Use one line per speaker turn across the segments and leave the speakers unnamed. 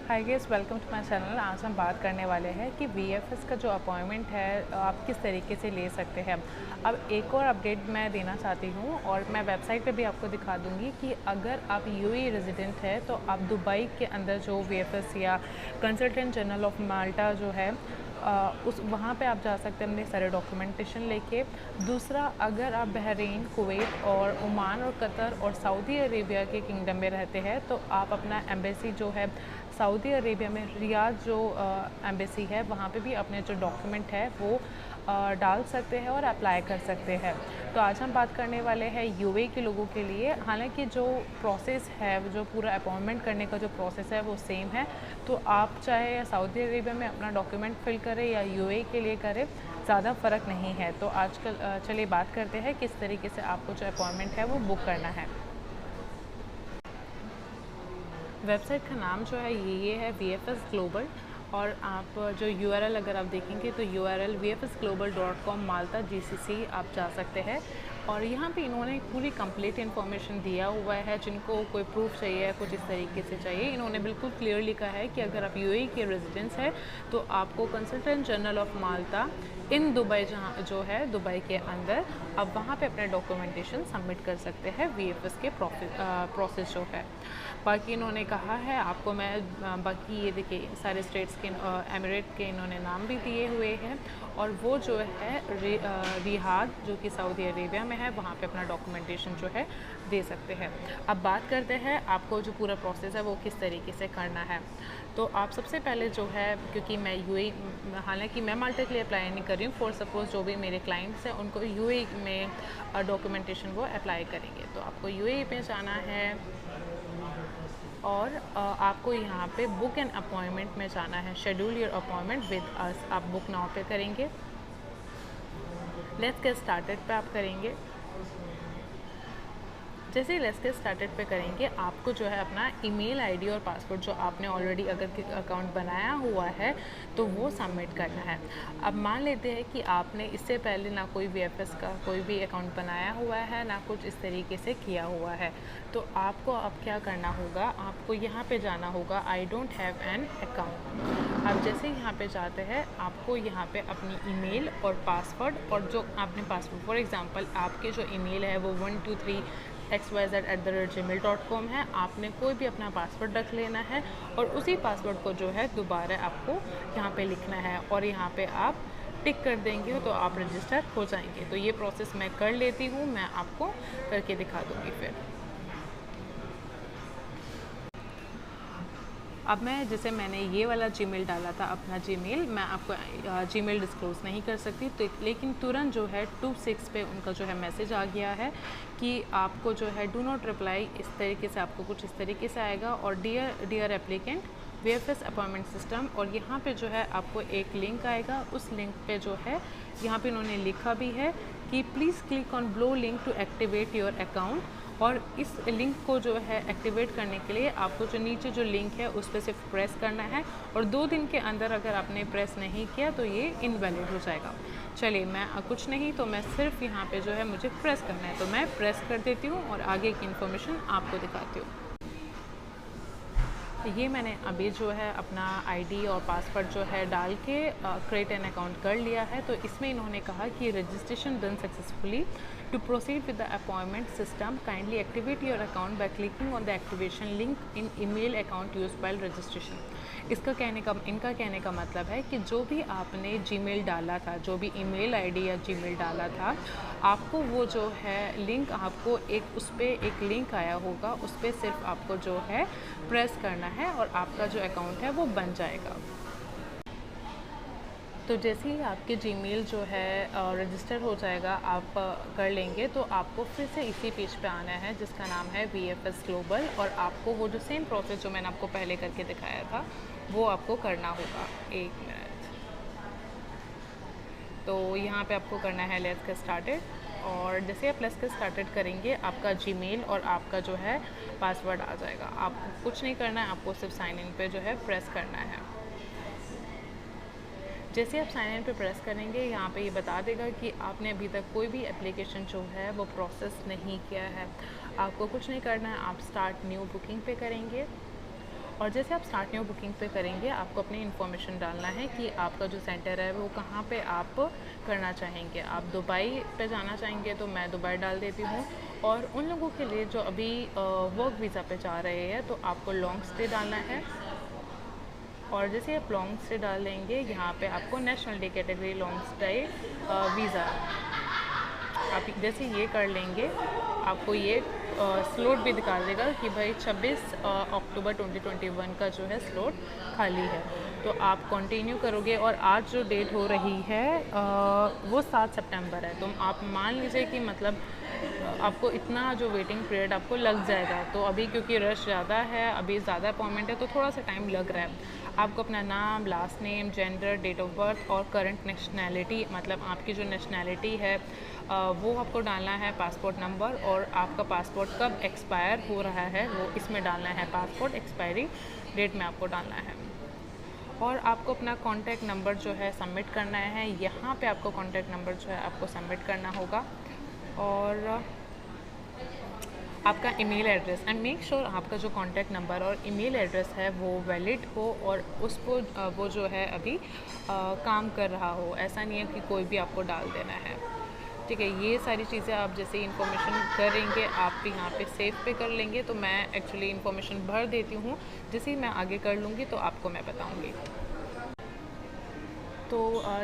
Hi guys, welcome to my channel. आज हम बात करने वाले हैं कि वीएफएस का जो अपॉइंटमेंट है आप किस तरीके से ले सकते हैं। अब एक और अपडेट मैं देना चाहती हूँ और मैं वेबसाइट पे भी आपको दिखा दूँगी कि अगर आप यूएई रेजिडेंट है तो आप दुबई के अंदर जो वीएफएस या कंसल्टेंट जनरल ऑफ माल्टा जो है उस वहाँ पे आप जा सकते हैं अपने सारे डॉक्यूमेंटेशन लेके। दूसरा, अगर आप बहरीन, कुवैत और ओमान और कतर और सऊदी अरेबिया के किंगडम में रहते हैं तो आप अपना एम्बेसी जो है सऊदी अरेबिया में रियाद जो एम्बेसी है वहाँ पे भी अपने जो डॉक्यूमेंट है वो डाल सकते हैं और अप्लाई कर सकते हैं। तो आज हम बात करने वाले हैं यूएई के लोगों के लिए। हालांकि जो प्रोसेस है, जो पूरा अपॉइंटमेंट करने का जो प्रोसेस है वो सेम है। तो आप चाहे सऊदी अरेबिया में अपना डॉक्यूमेंट फिल करें या यूएई के लिए करें, ज़्यादा फ़र्क नहीं है। तो आजकल चलिए बात करते हैं किस तरीके से आपको जो अपॉइंटमेंट है वो बुक करना है। वेबसाइट का नाम जो है ये है VFS ग्लोबल। और आप जो URL अगर आप देखेंगे तो URL vfsglobal.com माल्टा GCC आप जा सकते हैं। और यहाँ पे इन्होंने पूरी कंप्लीट इन्फॉर्मेशन दिया हुआ है। जिनको कोई प्रूफ चाहिए, कुछ इस तरीके से चाहिए, इन्होंने बिल्कुल क्लियर लिखा है कि अगर आप यूएई के रेजिडेंट्स हैं तो आपको consultant general of Malta in Dubai, जहाँ जो है दुबई के अंदर, आप वहाँ पे अपने डॉक्यूमेंटेशन सबमिट कर सकते हैं VFS के प्रोसेस जो है। बाकी इन्होंने कहा है आपको, मैं बाकी ये देखिए सारे स्टेट्स के एमिरेट के इन्होंने नाम भी दिए हुए हैं। और वो जो है रियाद जो कि सऊदी अरेबिया में है, वहाँ पे अपना डॉक्यूमेंटेशन जो है दे सकते हैं। अब बात करते हैं आपको जो पूरा प्रोसेस है वो किस तरीके से करना है। तो आप सबसे पहले जो है, क्योंकि मैं यूएई, हालांकि मैं माल्टा के लिए अप्लाई नहीं कर रही हूँ, फॉर सपोज़ जो भी मेरे क्लाइंट्स हैं उनको यूएई में डॉक्यूमेंटेशन वो अप्लाई करेंगे। तो आपको यूएई पे जाना है और आपको यहाँ पे बुक एन अपॉइंटमेंट में जाना है। Schedule your appointment with us, आप बुक नाउ पे करेंगे। लेट्स गेट स्टार्टेड पे आप करेंगे। जैसे ही लेट्स गेट स्टार्टेड पे करेंगे, आपको जो है अपना ईमेल आईडी और पासवर्ड जो आपने ऑलरेडी अगर अकाउंट बनाया हुआ है तो वो सबमिट करना है। अब मान लेते हैं कि आपने इससे पहले ना कोई VFS का कोई भी अकाउंट बनाया हुआ है, ना कुछ इस तरीके से किया हुआ है। तो आपको अब क्या करना होगा, आपको यहाँ पे जाना होगा I don't have an account. आप जैसे यहाँ पे जाते हैं, आपको यहाँ पे अपनी ईमेल और पासवर्ड, और जो आपने पासवर्ड, फॉर एग्जांपल आपके जो ईमेल है वो 123xyz@gmail.com है। आपने कोई भी अपना पासवर्ड रख लेना है और उसी पासवर्ड को जो है दोबारा आपको यहाँ पे लिखना है और यहाँ पे आप टिक कर देंगे तो आप रजिस्टर हो जाएंगे। तो ये प्रोसेस मैं कर लेती हूँ, मैं आपको करके दिखा दूँगी फिर। अब मैं, जैसे मैंने ये वाला जीमेल डाला था अपना जीमेल, मैं आपको जीमेल डिस्क्लोज़ नहीं कर सकती, तो लेकिन तुरंत जो है 26 पे उनका जो है मैसेज आ गया है कि आपको जो है डू नॉट रिप्लाई, इस तरीके से आपको कुछ इस तरीके से आएगा। और dear applicant VFS appointment system, और यहाँ पे जो है आपको एक लिंक आएगा। उस लिंक पे जो है यहाँ पे इन्होंने लिखा भी है कि please click on below link to activate your account. और इस लिंक को जो है एक्टिवेट करने के लिए आपको जो नीचे जो लिंक है उस पर सिर्फ प्रेस करना है, और 2 दिन के अंदर अगर आपने प्रेस नहीं किया तो ये इनवैलिड हो जाएगा। चलिए, मैं कुछ नहीं, तो मैं सिर्फ यहाँ पे जो है मुझे प्रेस करना है, तो मैं प्रेस कर देती हूँ और आगे की इन्फॉर्मेशन आपको दिखाती हूँ। ये मैंने अभी जो है अपना आईडी और पासवर्ड जो है डाल के क्रिएट एन अकाउंट कर लिया है। तो इसमें इन्होंने कहा कि registration done successfully, to proceed with the appointment system kindly activate your account by clicking on the activation link in email account used while registration. इनका कहने का मतलब है कि जो भी आपने जीमेल डाला था, जो भी ईमेल आईडी या जीमेल डाला था, आपको वो जो है लिंक, आपको उस पर एक लिंक आया होगा, उस पर सिर्फ आपको जो है प्रेस करना है और आपका जो अकाउंट है वो बन जाएगा। तो जैसे ही आपके जीमेल जो है रजिस्टर हो जाएगा, आप कर लेंगे, तो आपको फिर से इसी पेज पे आना है जिसका नाम है VFS ग्लोबल। और आपको वो जो सेम प्रोसेस जो मैंने आपको पहले करके दिखाया था वो आपको करना होगा। 1 मिनट। तो यहाँ पे आपको करना है लेट्स गेट स्टार्टेड। और जैसे आप लेट्स गेट स्टार्टेड करेंगे, आपका जीमेल और आपका जो है पासवर्ड आ जाएगा। आपको कुछ नहीं करना है, आपको सिर्फ साइन इन पे जो है प्रेस करना है। जैसे आप साइन इन पे प्रेस करेंगे, यहाँ पे ये बता देगा कि आपने अभी तक कोई भी एप्लीकेशन जो है वो प्रोसेस नहीं किया है। आपको कुछ नहीं करना है, आप स्टार्ट न्यू बुकिंग पे करेंगे। और जैसे आप स्टार्ट न्यू बुकिंग पे करेंगे, आपको अपनी इन्फॉर्मेशन डालना है कि आपका जो सेंटर है वो कहाँ पे आप करना चाहेंगे। आप दुबई पे जाना चाहेंगे तो मैं दुबई डाल देती हूँ। और उन लोगों के लिए जो अभी वर्क वीज़ा पे जा रहे हैं तो आपको लॉन्ग स्टे डालना है। और जैसे आप लॉन्ग स्टे डाल देंगे, यहाँ पे आपको nationality category long stay visa, आप जैसे ये कर लेंगे, आपको ये स्लॉट भी दिखा देगा कि भाई 26 अक्टूबर 2021 का जो है स्लॉट खाली है। तो आप कंटिन्यू करोगे और आज जो डेट हो रही है वो 7 सितंबर है। तो आप मान लीजिए कि मतलब आपको इतना जो वेटिंग पीरियड आपको लग जाएगा। तो अभी क्योंकि रश ज़्यादा है, अभी ज़्यादा अपॉइंटमेंट है, तो थोड़ा सा टाइम लग रहा है। आपको अपना नाम, last name, gender, date of birth और करंट नेशनैलिटी, मतलब आपकी जो नेशनैलिटी है वो आपको डालना है, पासपोर्ट नंबर, और आपका पासपोर्ट कब एक्सपायर हो रहा है वो इसमें डालना है, पासपोर्ट एक्सपायरी डेट में आपको डालना है। और आपको अपना कॉन्टैक्ट नंबर जो है सबमिट करना है। यहाँ पे आपको कॉन्टैक्ट नंबर जो है आपको सबमिट करना होगा, और आपका email address, and make sure आपका जो कॉन्टैक्ट नंबर और ईमेल एड्रेस है वो वैलिड हो और उसको वो जो है अभी काम कर रहा हो। ऐसा नहीं है कि कोई भी आपको डाल देना है, ठीक है। ये सारी चीज़ें आप जैसे इन्फॉर्मेशन करेंगे, आप यहाँ पे सेव पे कर लेंगे। तो मैं एक्चुअली इन्फॉर्मेशन भर देती हूँ, जैसे ही मैं आगे कर लूँगी तो आपको मैं बताऊँगी। तो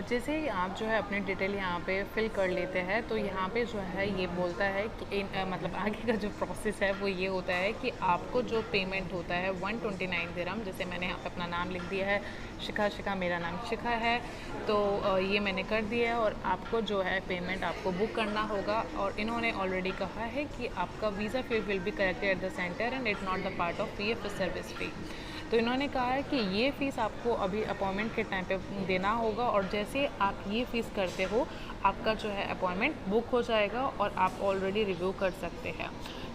जैसे ही आप जो है अपनी डिटेल यहाँ पे फिल कर लेते हैं, तो यहाँ पे जो है ये बोलता है कि मतलब आगे का जो प्रोसेस है वो ये होता है कि आपको जो पेमेंट होता है 129 दिरहम, जैसे मैंने यहाँ पे अपना नाम लिख दिया है, शिखा, मेरा नाम शिखा है, तो ये मैंने कर दिया है। और आपको जो है पेमेंट आपको बुक करना होगा, और इन्होंने ऑलरेडी कहा है कि आपका visa fee will be collected at the centre and it not the part of VFS service fee. तो इन्होंने कहा है कि ये फ़ीस आपको अभी अपॉइंटमेंट के टाइम पे देना होगा, और जैसे आप ये फ़ीस करते हो आपका जो है अपॉइंटमेंट बुक हो जाएगा और आप ऑलरेडी रिव्यू कर सकते हैं,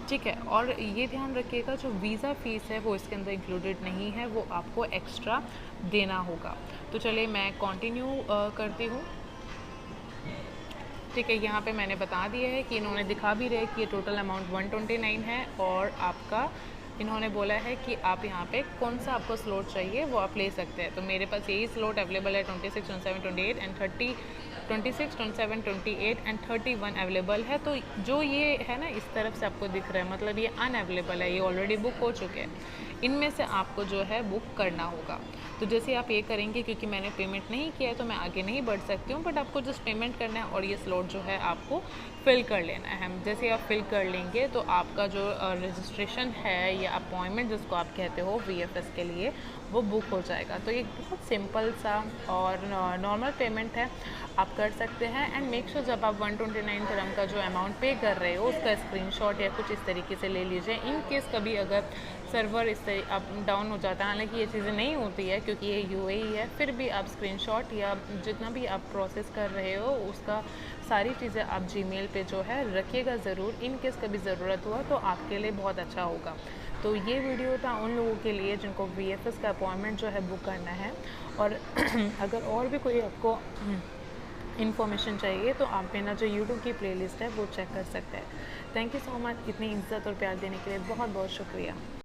ठीक है। और ये ध्यान रखिएगा जो वीज़ा फ़ीस है वो इसके अंदर इंक्लूडेड नहीं है, वो आपको एक्स्ट्रा देना होगा। तो चलिए मैं कंटिन्यू करती हूँ, ठीक है। यहाँ पे मैंने बता दिया है कि इन्होंने दिखा भी रहे कि ये टोटल अमाउंट 129 है, और आपका इन्होंने बोला है कि आप यहाँ पे कौन सा आपको स्लॉट चाहिए वो आप ले सकते हैं। तो मेरे पास यही स्लॉट अवेलेबल है, 26, 27, 28 एंड 30, 26, 27, 28 एंड 31 अवेलेबल है। तो जो ये है ना इस तरफ से आपको दिख रहा है, मतलब ये अनअवेलेबल है, ये ऑलरेडी बुक हो चुके हैं। इनमें से आपको जो है बुक करना होगा। तो जैसे आप ये करेंगे, क्योंकि मैंने पेमेंट नहीं किया है तो मैं आगे नहीं बढ़ सकती हूँ, बट आपको जस्ट पेमेंट करना है और ये स्लॉट जो है आपको फिल कर लेना है। जैसे आप फिल कर लेंगे तो आपका जो रजिस्ट्रेशन है या अपॉइंटमेंट जिसको आप कहते हो VFS के लिए, वो बुक हो जाएगा। तो ये बहुत सिंपल सा और नॉर्मल पेमेंट है, आप कर सकते हैं। एंड मेक श्योर जब आप 129 दिरहम का जो अमाउंट पे कर रहे हो उसका स्क्रीनशॉट या कुछ इस तरीके से ले लीजिए। इन केस कभी अगर सर्वर इस तरह अप डाउन हो जाता है, हालांकि ये चीज़ें नहीं होती है क्योंकि ये UAE है, फिर भी आप स्क्रीनशॉट या जितना भी आप प्रोसेस कर रहे हो उसका सारी चीज़ें आप Gmail पे जो है रखिएगा ज़रूर। इन केस कभी ज़रूरत हुआ तो आपके लिए बहुत अच्छा होगा। तो ये वीडियो था उन लोगों के लिए जिनको VFS का अपॉइंटमेंट जो है बुक करना है। और अगर और भी कोई आपको इन्फॉर्मेशन चाहिए तो आप मेरा जो YouTube की प्लेलिस्ट है वो चेक कर सकते हैं। थैंक यू सो मच, इतनी इज्जत और प्यार देने के लिए बहुत बहुत शुक्रिया।